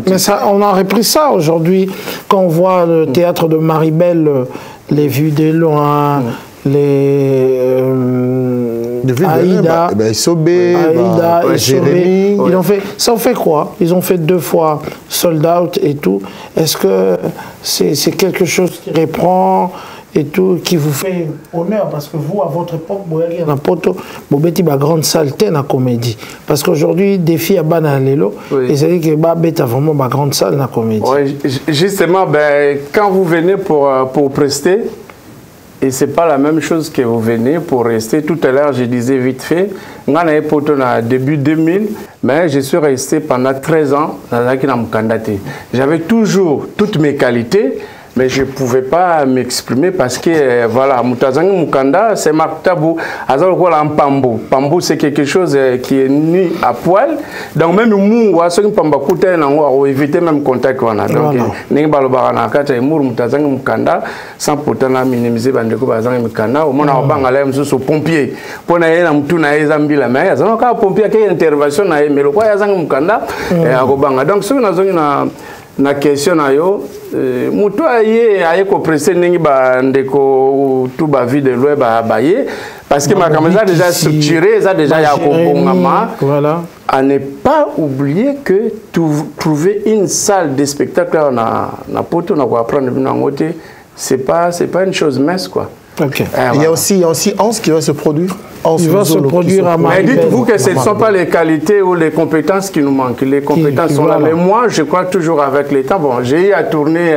S4: Mais ça, on a repris ça aujourd'hui. Quand on voit le théâtre de Maribel, les vues de loin. Aïda, Aïda et Jérémy. Ils ont fait, ça ont fait quoi? Ils ont fait 2 fois Sold Out et tout. Est-ce que c'est quelque chose qui reprend et tout, qui vous fait honneur? Parce que vous, à votre époque, vous avez un poteau, vous avez une grande saleté dans la comédie. Parce qu'aujourd'hui, des filles à Banalelo, et ça dit que vous avez vraiment une grande salle dans la comédie.
S3: Oui, justement, ben, quand vous venez pour prester, et ce n'est pas la même chose que vous venez pour rester. Tout à l'heure, je disais vite fait, début 2000, mais je suis resté pendant 13 ans dans la candidature. J'avais toujours toutes mes qualités, mais je ne pouvais pas m'exprimer parce que, voilà, Moutazangi Mukanda, c'est Marc Tabou. Pambo. Pambo, c'est quelque chose qui est nu à poil. Donc, même nous, on va éviter même contact. Donc, Moutazangi Mukanda, sans pourtant minimiser Bandeko Bazangi Mukanda, au moins, on va aller sur pompier. Pour aller dans tout les Zambi la mer, il y a un pompier qui a une intervention, mais le quoi, Yazangi Mukanda, donc, ce que nous avons na question na yo muto aye ko presser ningi ba ndeko tout ba vie de loi ba baye parce que ma caméra déjà structuré ça déjà ya ko bongama
S4: voilà.
S3: À ne pas oublier que trouver une salle de spectacle na poto na ko apprendre bino ngote c'est pas une chose mince quoi.
S1: Okay. Il y a aussi 11 qui va se produire.
S4: Il va se produire à Maribel.
S3: Mais dites-vous que ce ne sont pas les qualités ou les compétences qui nous manquent. Les compétences sont là. Mais moi, je crois toujours avec l'État. Bon, j'ai eu à tourner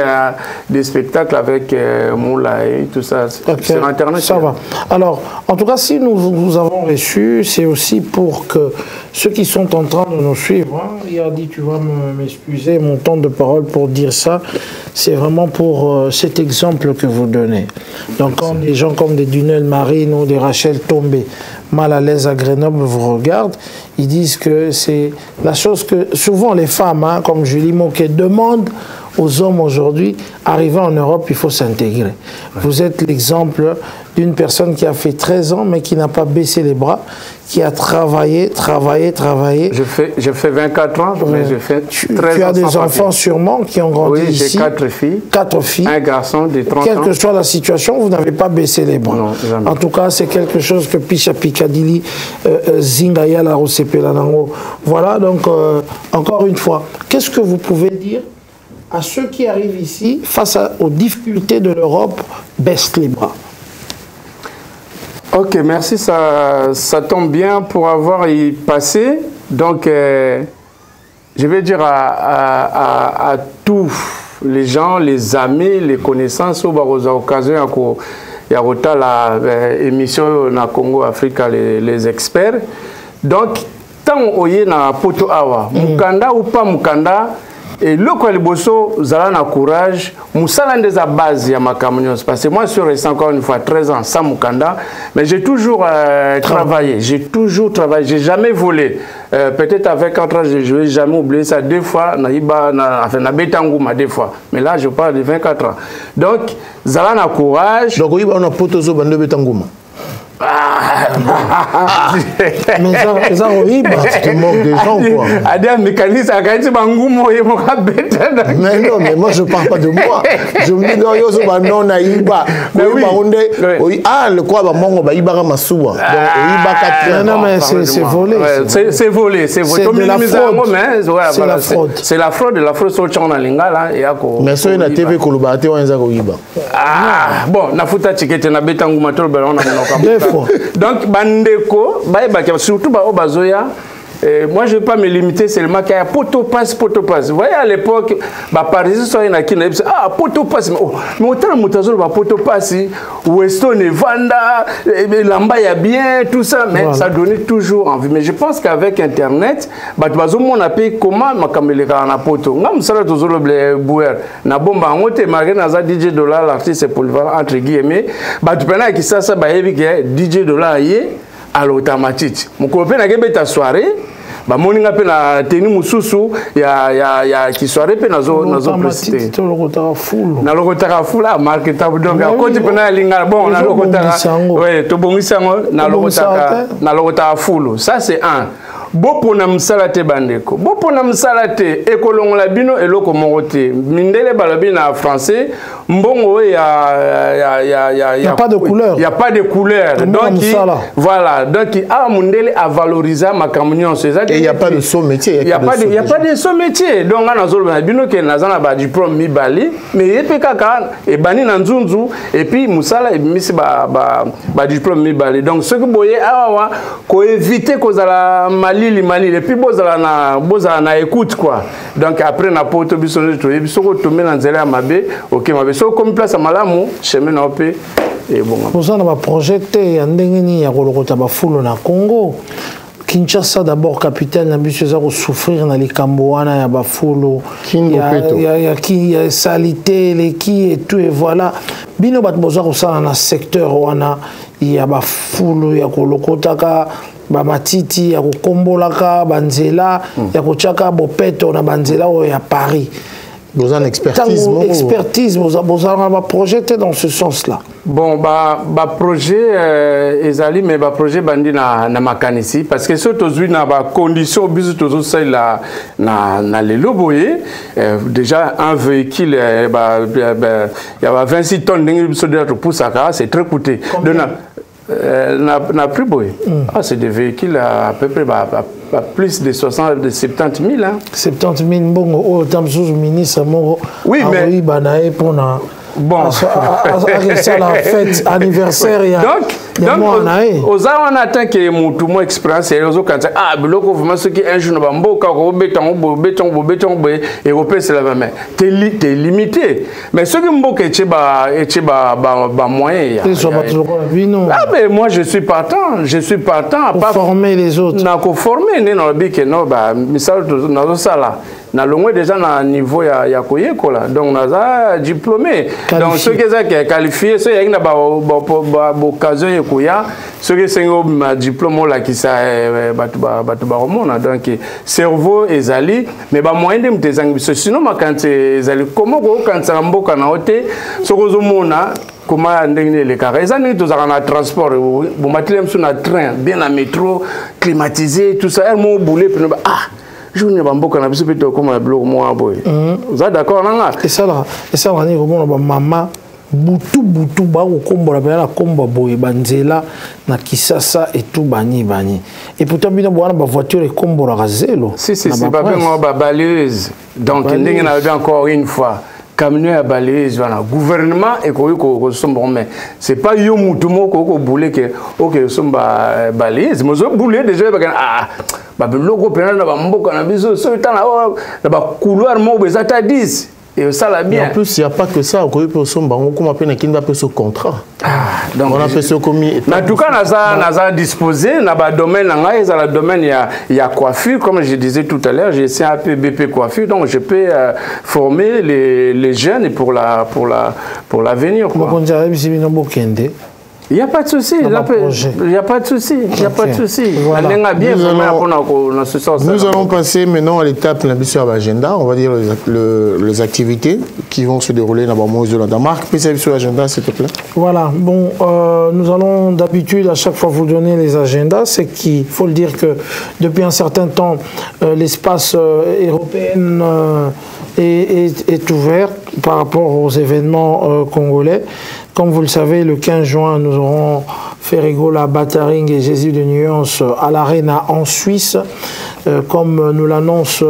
S3: des spectacles avec Moula et tout ça. Sur Internet.
S4: Ça va. Alors, en tout cas, si nous avons reçu, c'est aussi pour que ceux qui sont en train de nous suivre, hein, il a dit, tu vas m'excuser mon temps de parole pour dire ça, c'est vraiment pour cet exemple que vous donnez. Donc, quand des gens comme des Dunel Marine ou des Rachel Tombé, mal à l'aise à Grenoble, vous regardent, ils disent que c'est la chose que souvent les femmes, hein, comme Julie Moquet, demandent aux hommes aujourd'hui, arrivant en Europe, il faut s'intégrer. Ouais. Vous êtes l'exemple d'une personne qui a fait 13 ans, mais qui n'a pas baissé les bras, qui a travaillé.
S3: J'ai fait 24 ans, mais j'ai fait 13 ans.
S4: Tu as des enfants sûrement qui ont grandi ici.
S3: Oui, j'ai 4 filles.
S4: 4 filles.
S3: Un garçon de 30 ans.
S4: Quelle que soit la situation, vous n'avez pas baissé les bras.
S3: Non, jamais.
S4: En tout cas, c'est quelque chose que Picha Picadilly, Zingaya la Rosepelanango. Voilà, donc, encore une fois, qu'est-ce que vous pouvez dire à ceux qui arrivent ici, face aux difficultés de l'Europe, baissent les bras?
S3: Ok, merci, ça tombe bien pour avoir y passé. Donc, je vais dire à tous les gens, les amis, les connaissances, aux occasions, il y a la émission na Congo Africa, les experts. Donc, tant on y est na poto awa, mukanda ou pas mukanda, et le quoi les bosso, zala na courage, moussala des à base ya makamonios. Parce que moi, je suis resté encore une fois 13 ans sans mukanda, mais j'ai toujours travaillé. J'ai toujours travaillé. J'ai jamais volé. Peut-être avec 4 ans, je n'ai jamais oublié ça. 2 fois, na Betangouma, 2 fois. Mais là, je parle de 24 ans. Donc, zala na courage.
S1: Donc, oui, on a potozo bande Betangouma.
S4: Mais ça, oui,
S1: tu te moques des gens, quoi. Mais non, mais moi, je ne parle pas de moi. Je me dis, non, le quoi,
S4: non, mais c'est volé.
S3: C'est volé. C'est
S4: de la fraude.
S3: C'est la fraude. C'est la fraude. La fraude, c'est le lingala.
S1: Mais ça, il y a TV Kolobate, on est
S3: ah, bon, na futa tikete na Betangouma tolo bela on a donc bandeko surtout ba obazoya moi je ne vais pas me limiter seulement qu'à poto passe. Vous voyez à l'époque ba Paris so ina kina ah poto passe mais autant mutazolo ba poto passe Weston et Vanda lamba ya bien tout ça mais voilà. Ça donnait toujours envie mais je pense qu'avec internet ba bazo mon appel comment makameleka na poto ngam sala tozolo ble bouer na bomba ngote maré na za DJ Dollar l'artiste polyvalent entre guillemets ba tu pena ki ça ba yebi que DJ Dollar yé à l'automatique. Mon copain n'a pas soirée. Bah mon n'a pas na tenu mususu ya qui soirée pe nazo précité. Na lokotaka full à marketable donc à côté pena linga bon na lokotaka ouais to bongisango na lokotaka full. Ça c'est un. Bopo na msalate bandeko. Bopo na msalate ekolongola bino eloko mongote. Mindele balobi na français mbongo y a
S4: pas de couleur.
S3: Il y a pas de couleur. Donc voilà, donc mundele a valorisé ma communion, c'est ça.
S1: Et il y a pas de saut métier.
S3: Il y a pas de saut métier. Donc on a zolo bino ke nazana ba diplôme mi bali, mais yepe kaka e bani na nzunzu et puis musala e misi ba diplôme mi bali. Donc ce que boye awa ko éviter kozala Mali et puis bozala na écoute quoi. Donc après na poto biso biso ko tomber na nzela mabe, OK mabe so comme place à malamu chemin na opé et bon.
S4: Pour ça on va projeter ya ndengeni ya kolokota ba fulo na Congo. Kinshasa d'abord capitaine na biso za ko souffrir na likambo wana ya ba fulo. Il y a salité les qui et tout et voilà. Bino bat boza ko sala na secteur wana ya ba fulo ya kolokota ba matiti ya kokombolaka banzela ya kochaka bopeto na banzela o ya Paris
S1: Vous avez une expertise.
S4: Vous avez projeté dans ce sens-là.
S3: Bon, projet ezali mais projet bandi na makanisi parce que ce tozui na condition biso tozo sala na lelo boye déjà un véhicule il y a 26 tonnes de biso de pour ça c'est très coûteux. N'a plus boye. Ah, c'est des véhicules à peu près plus de 70 000 hein.
S4: 70 000 bon au temps sous ministre
S3: oui mais
S4: bon, ça la fête anniversaire
S3: donc aux on attend que mutu mo expérience et aux quand ah biloko vraiment ce qui un jour ba mboka ko beton et européen c'est la même t'es limité mais ce qui mboka et ba moyen ah mais moi je suis partant à
S4: pas former les autres
S3: na ko former non bike no ba misal na ça là na longwe déjà na niveau ya koyekola donc naza diplômé donc ceux qui sont qualifiés ceux qui na ba occasion yekoya ceux qui sont ma diplôme là qui ça batu ba romona donc cerveau ezali mais ba moyen de mtezangi sinon ma quand ezali comment ko quand ça mboka na hote sokozo mona comment ndenge les carrés ça n'est tous en transport bon matilem sur na train bien na métro climatisé tout ça elle m'a boulé puis ah je ne vais pas na biso peto comme la bloc moi boy vous êtes d'accord nanga
S4: et ça on est vraiment ba maman butu ba ko kombola ba la komba boy banzela na kisasa et tout bani et pourtant bino ba voiture et kombola ka zelo
S3: si pas bien ba balayeuse donc ndenge na bien encore une fois camion à balayeuse voilà gouvernement et ko sombo mais c'est pas yo mutu moko ko boulé que OK somba balayeuse mais zo boulé déjà ah ba logo pena na ba mboka na biso so tana na ba couloir mo bezata 10 et ça la bien.
S1: En plus il y a pas que ça ko peut somba on comme appelle qui va ce contrat. Donc on a fait ce commis.
S3: En tout cas naza disposé na ba domaine ngai za la domaine il y a coiffure comme je disais tout à l'heure j'ai CAP BP coiffure donc je peux former les jeunes pour l'avenir quoi. Il n'y a pas de souci, il n'y a pas de souci, il n'y a pas de souci.
S1: Nous allons passer maintenant à l'étape de l'agenda, on va dire les activités qui vont se dérouler dans le Danemark. Puis sur l'agenda, s'il te plaît.
S4: Voilà, bon, nous allons d'habitude à chaque fois vous donner les agendas. C'est qu'il faut le dire que depuis un certain temps, l'espace européen est ouvert par rapport aux événements congolais. Comme vous le savez, le 15 juin, nous aurons Ferrigola, Bataring et Jésus de Nuance à l'Arena en Suisse. Comme nous l'annonce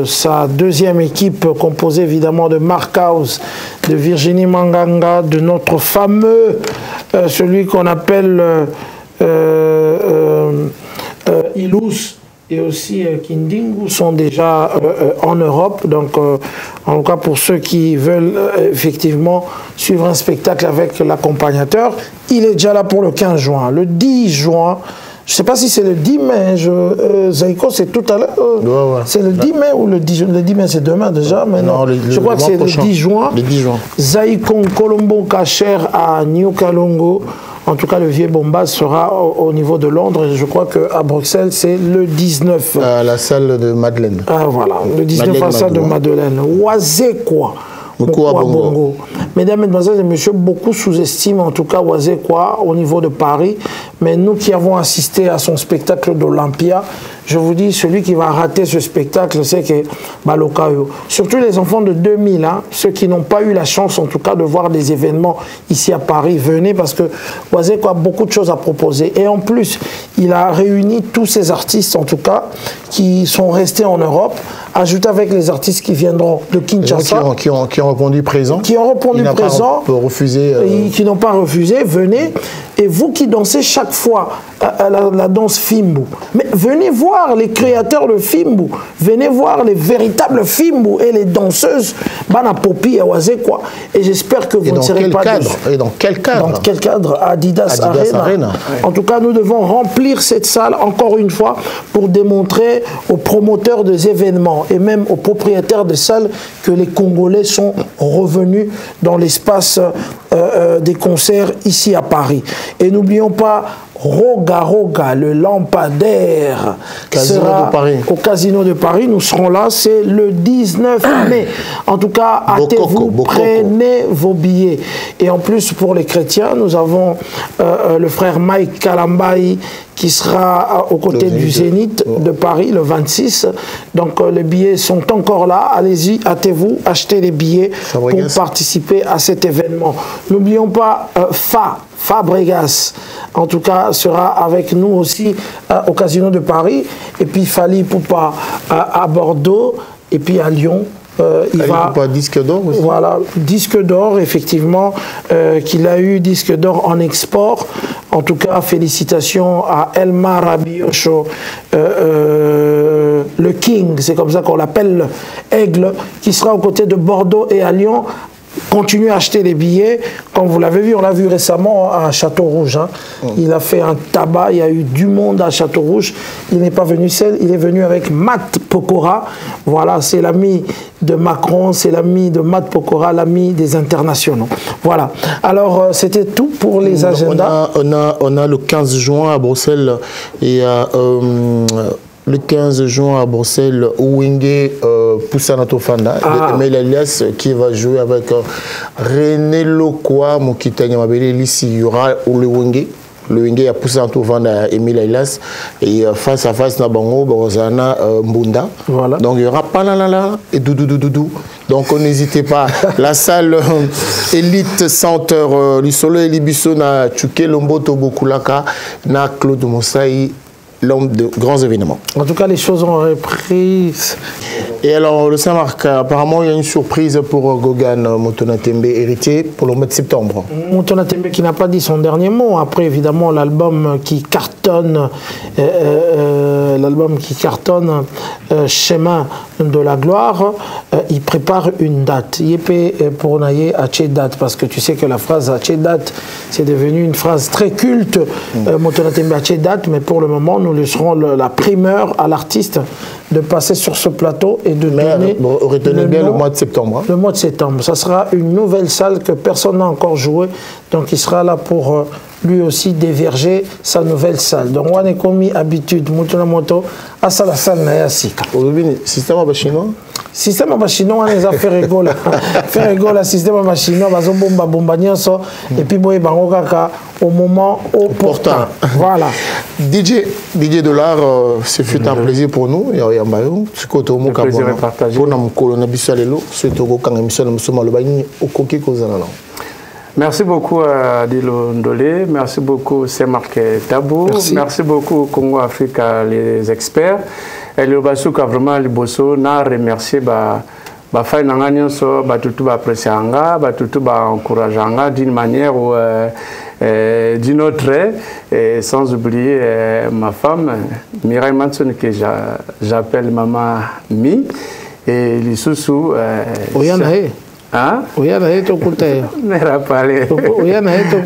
S4: sa deuxième équipe, composée évidemment de Mark House, de Virginie Manganga, de notre fameux, celui qu'on appelle Ilous, et aussi Kindingu sont déjà en Europe. Donc, en tout cas, pour ceux qui veulent effectivement suivre un spectacle avec l'accompagnateur, il est déjà là pour le 15 juin. Le 10 juin, je ne sais pas si c'est le 10 mai, Zaïko, c'est tout à l'heure. Ouais. C'est le 10 mai ou le 10 mai, c'est demain déjà. Mais non, je crois que c'est le 10 juin.
S1: Le 10 juin.
S4: Zaïko Colombo Kacher à New Kalongo. En tout cas, le Vieux Bombaz sera au niveau de Londres. Et je crois qu'à Bruxelles, c'est le 19.
S1: À la salle de Madeleine.
S4: Ah, voilà, le 19 à la salle de Madeleine. Oazekwa. Bongo. Mesdames, Mesdemoiselles et Messieurs, beaucoup sous-estiment en tout cas Oazekwa au niveau de Paris. Mais nous qui avons assisté à son spectacle d'Olympia, je vous dis, celui qui va rater ce spectacle, c'est que Balokayo. Surtout les enfants de 2000, hein, ceux qui n'ont pas eu la chance en tout cas de voir des événements ici à Paris, venez parce que Oazekwa a beaucoup de choses à proposer. Et en plus, il a réuni tous ces artistes en tout cas qui sont restés en Europe, ajouté avec les artistes qui viendront de Kinshasa.
S1: Qui ont répondu présent.
S4: Qui ont répondu présent. Qui n'ont pas refusé, venez. Et vous qui dansez chaque fois la danse Fimbu, mais venez voir les créateurs de Fimbu, venez voir les véritables Fimbu et les danseuses Bana Popi et Oazekwa. Et j'espère que vous ne serez pas
S1: déçus. Et dans quel cadre?
S4: Dans quel cadre? Adidas Arena. En tout cas, nous devons remplir cette salle encore une fois pour démontrer aux promoteurs des événements et même aux propriétaires des salles que les Congolais sont revenus dans l'espace des concerts ici à Paris. Et n'oublions pas Roga Roga, le lampadaire,
S1: Casino
S4: sera
S1: de Paris.
S4: au Casino de Paris. Nous serons là, c'est le 19 mai. En tout cas, hâtez-vous, prenez vos billets. Et en plus, pour les chrétiens, nous avons le frère Mike Kalambaï qui sera aux côtés du Zénith de Paris le 26. Donc les billets sont encore là. Allez-y, hâtez-vous, achetez les billets pour participer à cet événement. N'oublions pas Fabregas, en tout cas, sera avec nous aussi au Casino de Paris. Et puis Fali Poupa à Bordeaux et puis à Lyon. Il va
S1: disque d'or aussi.
S4: Voilà, disque d'or, effectivement, qu'il a eu disque d'or en export. En tout cas, félicitations à Elmar Rabiocho, le King, c'est comme ça qu'on l'appelle, Aigle, qui sera aux côtés de Bordeaux et à Lyon. Continuez à acheter les billets. Comme vous l'avez vu, on l'a vu récemment à Château-Rouge. Hein. Il a fait un tabac, il y a eu du monde à Château-Rouge. Il n'est pas venu seul, il est venu avec Matt Pokora. Voilà, c'est l'ami de Macron, c'est l'ami de Matt Pokora, l'ami des internationaux. Voilà. Alors, c'était tout pour les agendas.
S1: On a le 15 juin à Bruxelles et le 15 juin à Bruxelles, Ouingue Poussana Tofanda, Emile Elias qui va jouer avec René Lokwa, Mokitanya Mabele, ici il y aura le Ouingue. Le Wenge a poussé en tout vendre Emile Elias et face à face na bango Borozana Mbunda. Voilà. Donc il y aura Panalala et Doudou. Donc n'hésitez pas. La salle élite centre Lisolo et Libiso na Tchouké Lomboto Bokulaka na Claude Moussaï, l'homme de grands événements.
S4: En tout cas, les choses ont repris.
S1: Et alors, le Saint-Marc, apparemment, il y a une surprise pour Gogan Motonatembe, héritier, pour le mois de septembre.
S4: Motonatembe qui n'a pas dit son dernier mot. Après, évidemment, l'album qui cartonne, Chemin de la gloire, il prépare une date. Yépé pour naïe à tché date, parce que tu sais que la phrase à tché date, c'est devenu une phrase très culte. Motonatembe à tché date, mais pour le moment, nous laisserons la primeur à l'artiste de passer sur ce plateau et de donner
S1: retenez bien le mois de septembre. Hein.
S4: Le mois de septembre. Ça sera une nouvelle salle que personne n'a encore jouée. Donc il sera là pour lui aussi déverger sa nouvelle salle. Donc on a commis habitude, moto à la salle Nayasika.
S1: Système à chinois?
S4: Système à chinois, on les a fait rigoler. Fait rigoler, système à chinois, on bomba bomba nyonso et puis boy bangokaka au moment opportun. Voilà.
S1: DJ Dollar, ce fut un plaisir pour nous. Il y a un
S3: plaisir à partager. Merci beaucoup à Dilo Ndolé, merci beaucoup Saint-Marc Tabou, merci beaucoup Congo Africa, les experts. Et le Basuka vraiment les bosso n'a remercié faille n'anganya so batutu ba pressanga batutu ba encourageanga d'une manière ou d'une autre, et sans oublier ma femme Mireille Manson que j'appelle Maman Mi et les sous
S4: hein? Oui, il y a des gens qui
S3: n'era pas les.
S4: Oui, il y a des gens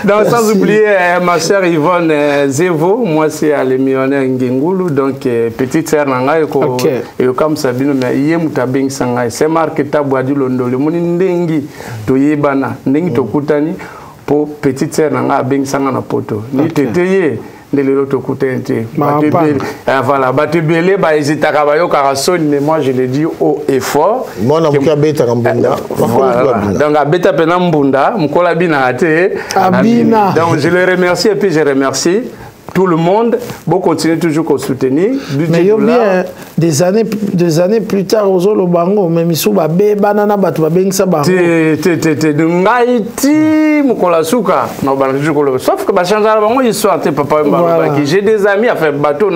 S3: donc, sans oublier ma soeur Yvonne Zevo, moi c'est à l'émillionnaire Ngengulu, donc petite sœur Nanga, et comme Sabino, mais hier Moutabing Sanga, c'est marqué Tabouadi Londo, le Moni Ndengi, Toyebana, Ndengi Tokutani, pour petite sœur Nanga, Bing Sanga na poto. Ni tétéye. Voilà, Batubele, mais moi je l'ai dit haut et fort.
S1: Moi, donc,
S3: je le remercie et puis je remercie tout le monde. Bon, continuez toujours à soutenir.
S4: Mais il y a bien des années plus tard, aux Olobango, même si on a des banana,
S3: sauf que j'ai des amis à faire bateau,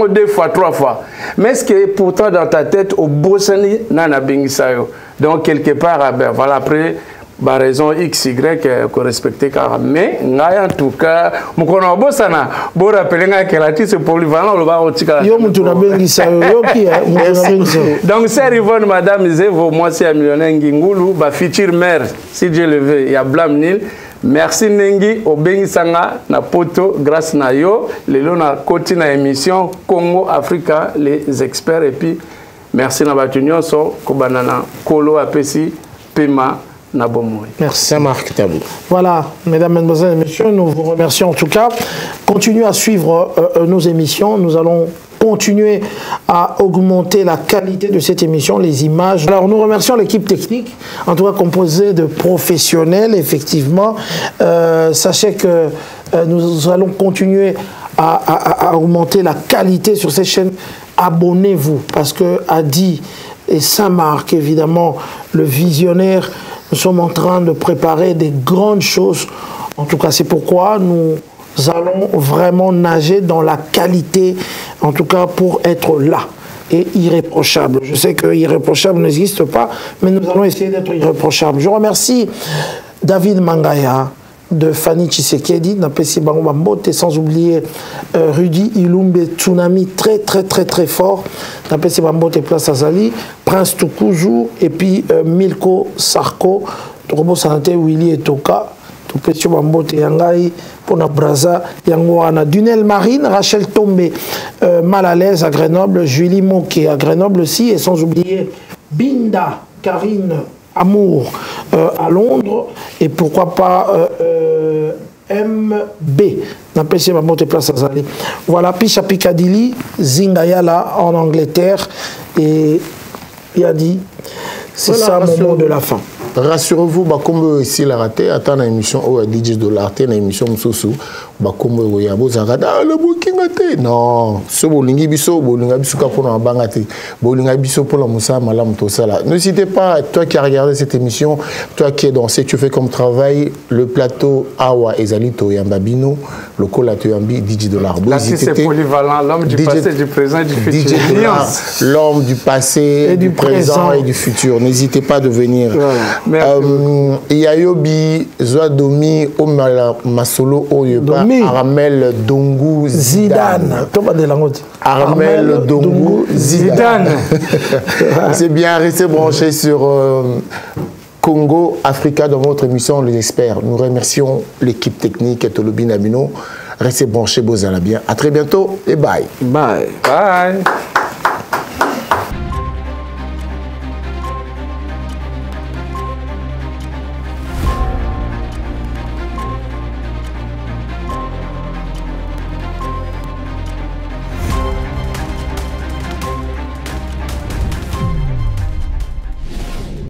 S3: deux fois, trois fois. Mais ce qui est pourtant dans ta tête, au Bossani, donc quelque part, voilà, après. Bah raison X, Y qu'on respecte car mais en tout cas mon connaît bossana bon rappeler que l'artiste polyvalent le va au tika donc c'est Yvonne Madame Zevo, moi c'est millionnaire Ngingulu ba future mère si Dieu le veut il y a Blam Nil. Merci Nengi Obengi Sanga na poto grâce na yo lelo na continue émission Congo Africa les experts et puis merci na bato nyonso kobana na kolo apesi pema na bomoi.
S4: Merci.
S1: Saint-Marc Tabou.
S4: Voilà, mesdames, mesdemoiselles et messieurs, nous vous remercions en tout cas. Continuez à suivre nos émissions. Nous allons continuer à augmenter la qualité de cette émission, les images. Alors, nous remercions l'équipe technique, en tout cas composée de professionnels, effectivement. Sachez que nous allons continuer à augmenter la qualité sur cette chaîne. Abonnez-vous, parce que Adi et Saint-Marc, évidemment, le visionnaire, nous sommes en train de préparer des grandes choses. En tout cas, c'est pourquoi nous allons vraiment nager dans la qualité, en tout cas pour être là et irréprochable. Je sais que irréprochable n'existe pas, mais nous allons essayer d'être irréprochable. Je remercie David Mangaya de Fanny Tshisekedi, sans oublier Rudy Ilumbe Tsunami, très fort, Place Azali, Prince Tukuzu, et puis Milko Sarko, Robo Santé, Willy et Toka, Tupetio Bambote Yangai, Pona Braza, Yangoana, Dunel Marine, Rachel Tombe, Mal à l'aise à Grenoble, Julie Moquet à Grenoble aussi, et sans oublier Binda, Karine Amour à Londres, et pourquoi pas MB, n'appelle ma montée place à Zali. Voilà, Picha Piccadilly, Zingayala en Angleterre, et il a dit, c'est voilà, ça mon mot de la fin.
S1: Rassurez-vous, comme ici la raté, attends une émission où DJ Dollar, une émission Moussou, comme il y a beau Zagada, le booking a été. Non, ce bolingi biso, bolinga biso pour un bangate, bolinga biso pour la moussa, malam, tout ça là. N'hésitez pas, toi qui as regardé cette émission, toi qui es dans ce que tu fais comme travail, le plateau Awa Ezalito Yambabino, le Kolato Yambi, DJ Dollar.
S3: Là, c'est polyvalent, l'homme du passé, du présent et du futur.
S1: L'homme du passé, et du présent et du futur. N'hésitez pas de venir. Yayobi Zwadomi Omala Masolo Oyoba Aramel Dongu Zidane. Aramel Dongu Zidane. C'est bien, restez branchés sur Congo Africa dans votre émission Les Experts. Nous remercions l'équipe technique et Tolobi Nabino. Restez branchés, Bozala bien. À très bientôt et bye.
S3: Bye. Bye.